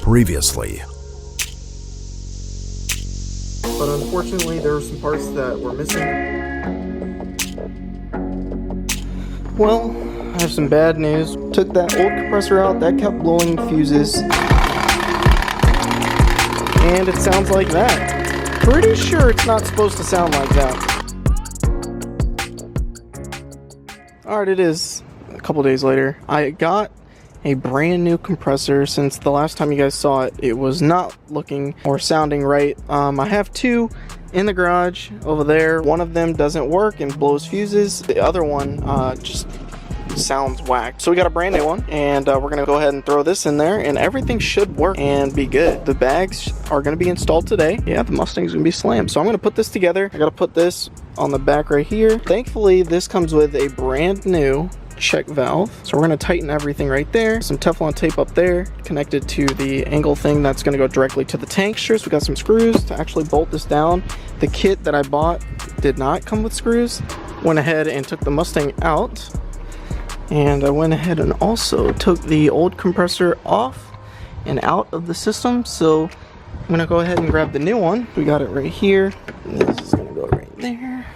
Previously. But unfortunately, there were some parts that were missing. Well, I have some bad news. Took that old compressor out, that kept blowing fuses. And it sounds like that. Pretty sure it's not supposed to sound like that. Alright, it is a couple days later. I got a brand new compressor. Since the last time you guys saw it, it was not looking or sounding right. I have two in the garage over there. One of them doesn't work and blows fuses. The other one just sounds whack. So we got a brand new one, and we're gonna go ahead and throw this in there, and everything should work and be good. The bags are gonna be installed today. Yeah, the Mustang's gonna be slammed. So I'm gonna put this together. I gotta put this on the back right here. Thankfully, this comes with a brand new check valve. So we're going to tighten everything right there. Some Teflon tape up there connected to the angle thing that's going to go directly to the tank. So we got some screws to actually bolt this down. The kit that I bought did not come with screws. Went ahead and took the Mustang out, and I went ahead and also took the old compressor off and out of the system. So I'm going to go ahead and grab the new one. We got it right here. This is going to go right there.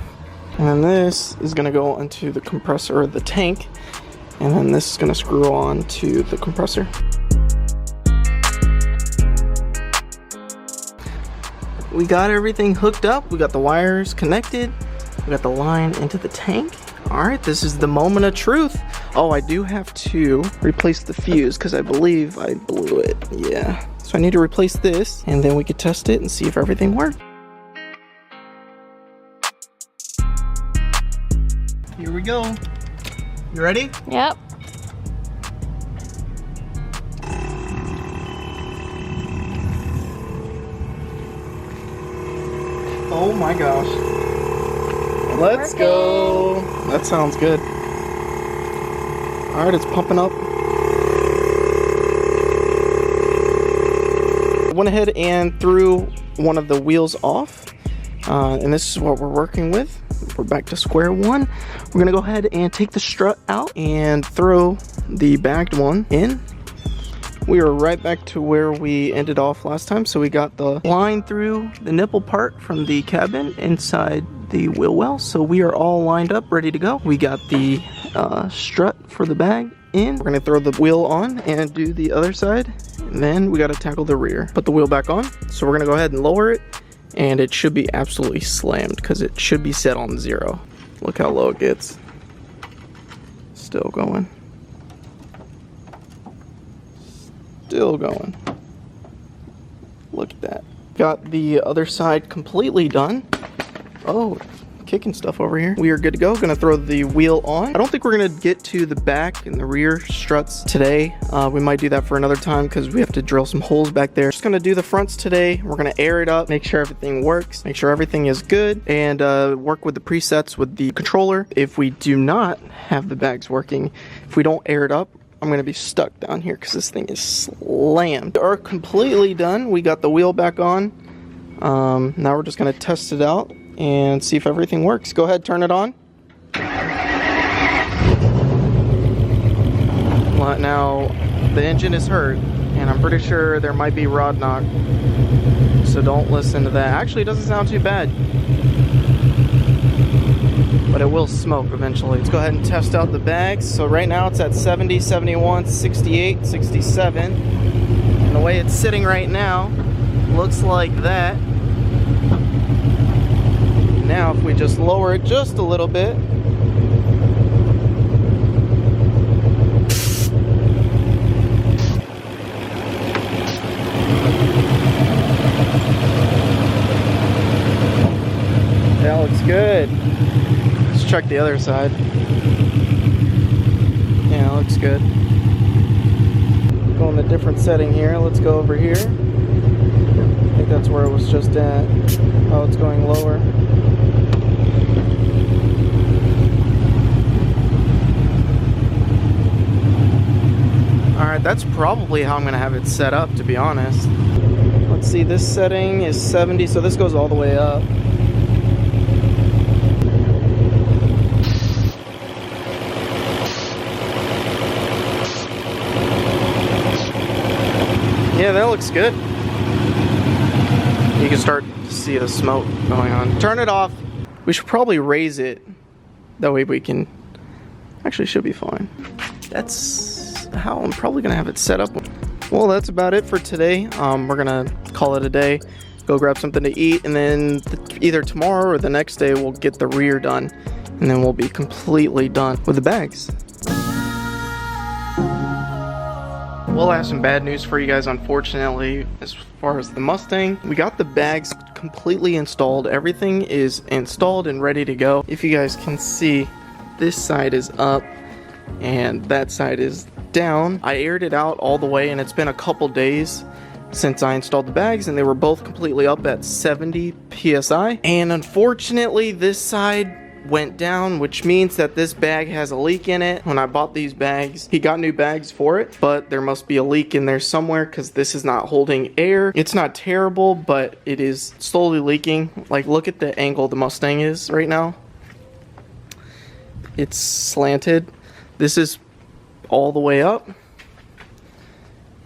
And then this is going to go into the compressor, or the tank, and then this is going to screw on to the compressor. We got everything hooked up. We got the wires connected. We got the line into the tank. Alright, this is the moment of truth. Oh, I do have to replace the fuse because I believe I blew it. Yeah. So I need to replace this, and then we could test it and see if everything worked. Here we go. You ready? Yep. Oh my gosh. Let's go. That sounds good. Alright, it's pumping up. I went ahead and threw one of the wheels off. And this is what we're working with. We're back to square one. We're gonna go ahead and take the strut out and throw the bagged one in. We are right back to where we ended off last time. So we got the line through the nipple part from the cabin inside the wheel well. So we are all lined up, ready to go. We got the strut for the bag in. We're gonna throw the wheel on and do the other side. And then we gotta tackle the rear. Put the wheel back on. So we're gonna go ahead and lower it. And it should be absolutely slammed because it should be set on 0. Look how low it gets. Still going. Still going. Look at that. Got the other side completely done. Oh, kicking stuff over here. We are good to go. Gonna throw the wheel on. I don't think we're gonna get to the back and the rear struts today. We might do that for another time because we have to drill some holes back there. Just gonna do the fronts today. We're gonna air it up, make sure everything works, make sure everything is good, and work with the presets with the controller. If we do not have the bags working, if we don't air it up, I'm gonna be stuck down here because this thing is slammed. We are completely done. We got the wheel back on. Now we're just gonna test it out and see if everything works. Go ahead, turn it on. Well, now the engine is hurt, and I'm pretty sure there might be rod knock, so don't listen to that. Actually, it doesn't sound too bad, but it will smoke eventually. Let's go ahead and test out the bags. So right now it's at 70, 71, 68, 67, and the way it's sitting right now looks like that. Now if we just lower it just a little bit, that looks good. Let's check the other side. Yeah, it looks good. Go in a different setting here. Let's go over here. I think that's where it was just at. Oh, it's going lower. Alright, that's probably how I'm going to have it set up, to be honest. Let's see, this setting is 70, so this goes all the way up. Yeah, that looks good. You can start to see the smoke going on. Turn it off. We should probably raise it. That way we can... Actually, should be fine. That's how I'm probably gonna have it set up. Well, that's about it for today. We're gonna call it a day. Go grab something to eat, and then either tomorrow or the next day we'll get the rear done, and then we'll be completely done with the bags. Well, I have some bad news for you guys, unfortunately, as far as the Mustang. We got the bags completely installed. Everything is installed and ready to go. If you guys can see, this side is up and that side is down. I aired it out all the way, and it's been a couple days since I installed the bags, and they were both completely up at 70 psi. And unfortunately, this side went down, which means that this bag has a leak in it. When I bought these bags, he got new bags for it, but there must be a leak in there somewhere because this is not holding air. It's not terrible, but it is slowly leaking. Like, look at the angle the Mustang is right now. It's slanted. This is all the way up,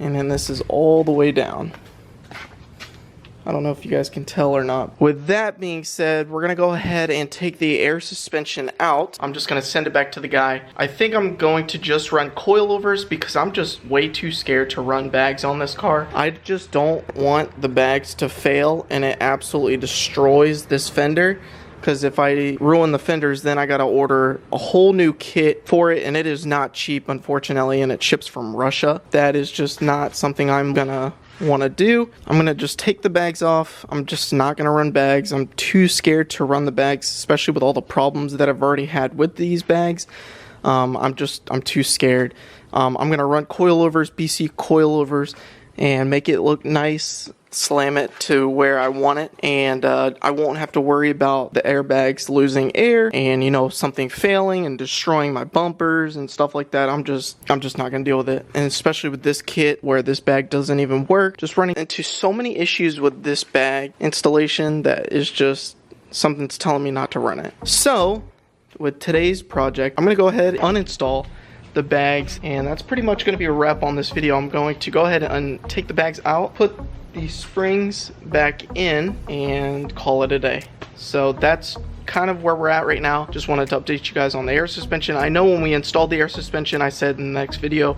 and then this is all the way down. I don't know if you guys can tell or not. With that being said, we're gonna go ahead and take the air suspension out. I'm just gonna send it back to the guy. I think I'm going to just run coilovers because I'm just way too scared to run bags on this car. I just don't want the bags to fail and it absolutely destroys this fender. Because if I ruin the fenders, then I gotta order a whole new kit for it, and it is not cheap, unfortunately, and it ships from Russia. That is just not something I'm gonna want to do. I'm gonna just take the bags off. I'm just not gonna run bags. I'm too scared to run the bags, especially with all the problems that I've already had with these bags. I'm too scared. I'm gonna run coilovers, BC coilovers, and make it look nice. Slam it to where I want it, and I won't have to worry about the airbags losing air and, you know, something failing and destroying my bumpers and stuff like that. I'm just not gonna deal with it. And especially with this kit where this bag doesn't even work, just running into so many issues with this bag installation that is just something's telling me not to run it. So with today's project, I'm gonna go ahead and uninstall the bags, and that's pretty much gonna be a wrap on this video. I'm going to go ahead and take the bags out, put these springs back in, and call it a day. So that's kind of where we're at right now. Just wanted to update you guys on the air suspension. I know when we installed the air suspension, I said in the next video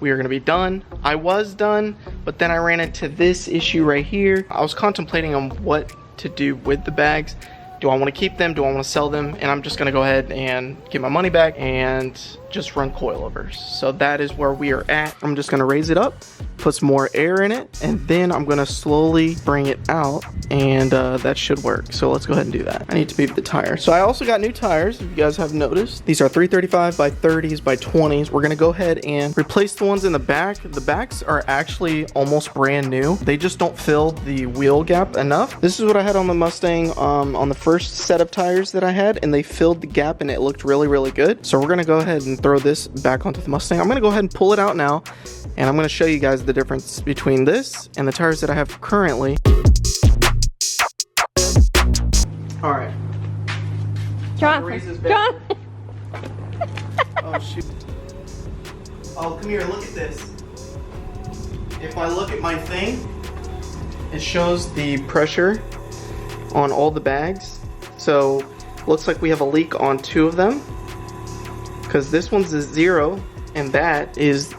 we are going to be done. I was done, but then I ran into this issue right here. I was contemplating on what to do with the bags. Do I want to keep them? Do I want to sell them? And I'm just going to go ahead and get my money back and just run coilovers. So that is where we are at. I'm just going to raise it up, put some more air in it, and then I'm going to slowly bring it out, and that should work. So let's go ahead and do that. I need to beep the tire. So I also got new tires, if you guys have noticed. These are 335 by 30s by 20s. We're going to go ahead and replace the ones in the back. The backs are actually almost brand new. They just don't fill the wheel gap enough. This is what I had on the Mustang on the first set of tires that I had, and they filled the gap and it looked really, really good. So we're going to go ahead and throw this back onto the Mustang. I'm going to go ahead and pull it out now, and I'm going to show you guys the difference between this and the tires that I have currently. All right. John. Oh shoot. Oh, come here, look at this. If I look at my thing, it shows the pressure on all the bags. So looks like we have a leak on 2 of them, because this one's a 0 and that is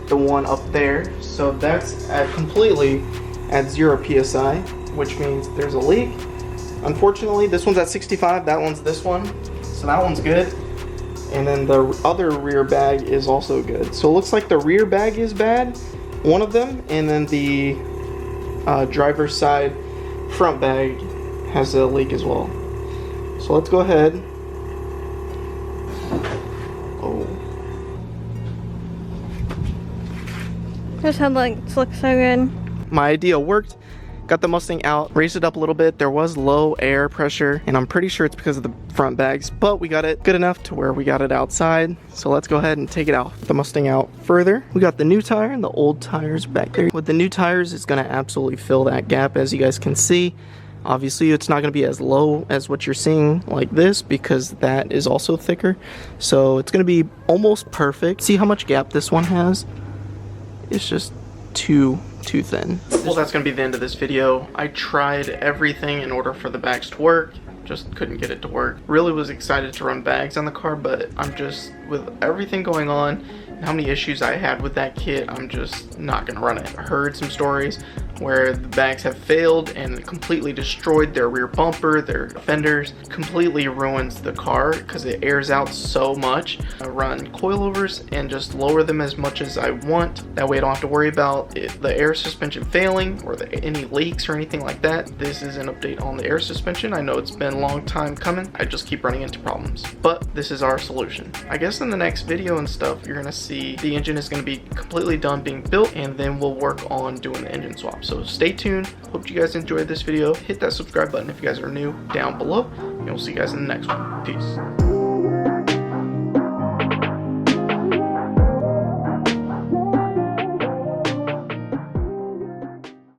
the one up there. So that's completely at 0 psi, which means there's a leak. Unfortunately, this one's at 65, that one's this one, so that one's good. And then the other rear bag is also good. So it looks like the rear bag is bad, one of them, and then the driver's side front bag has a leak as well. So let's go ahead. Oh. Those headlights look so good. My idea worked. Got the Mustang out, raised it up a little bit. There was low air pressure, and I'm pretty sure it's because of the front bags, but we got it good enough to where we got it outside. So let's go ahead and take it out. The Mustang out further. We got the new tire and the old tires back there. With the new tires, it's gonna absolutely fill that gap, as you guys can see. Obviously, it's not gonna be as low as what you're seeing like this, because that is also thicker. So it's gonna be almost perfect. See how much gap this one has? It's just too too thin. Well, that's gonna be the end of this video. I tried everything in order for the bags to work, just couldn't get it to work. Really was excited to run bags on the car, but I'm just, with everything going on and how many issues I had with that kit, I'm just not gonna run it. I heard some stories where the bags have failed and completely destroyed their rear bumper, their fenders, completely ruins the car because it airs out so much. I run coilovers and just lower them as much as I want. That way I don't have to worry about the air suspension failing or any leaks or anything like that. This is an update on the air suspension. I know it's been a long time coming. I just keep running into problems, but this is our solution. I guess in the next video and stuff, you're gonna see the engine is gonna be completely done being built, and then we'll work on doing the engine swap. So stay tuned. Hope you guys enjoyed this video. Hit that subscribe button if you guys are new down below, and we'll see you guys in the next one. Peace.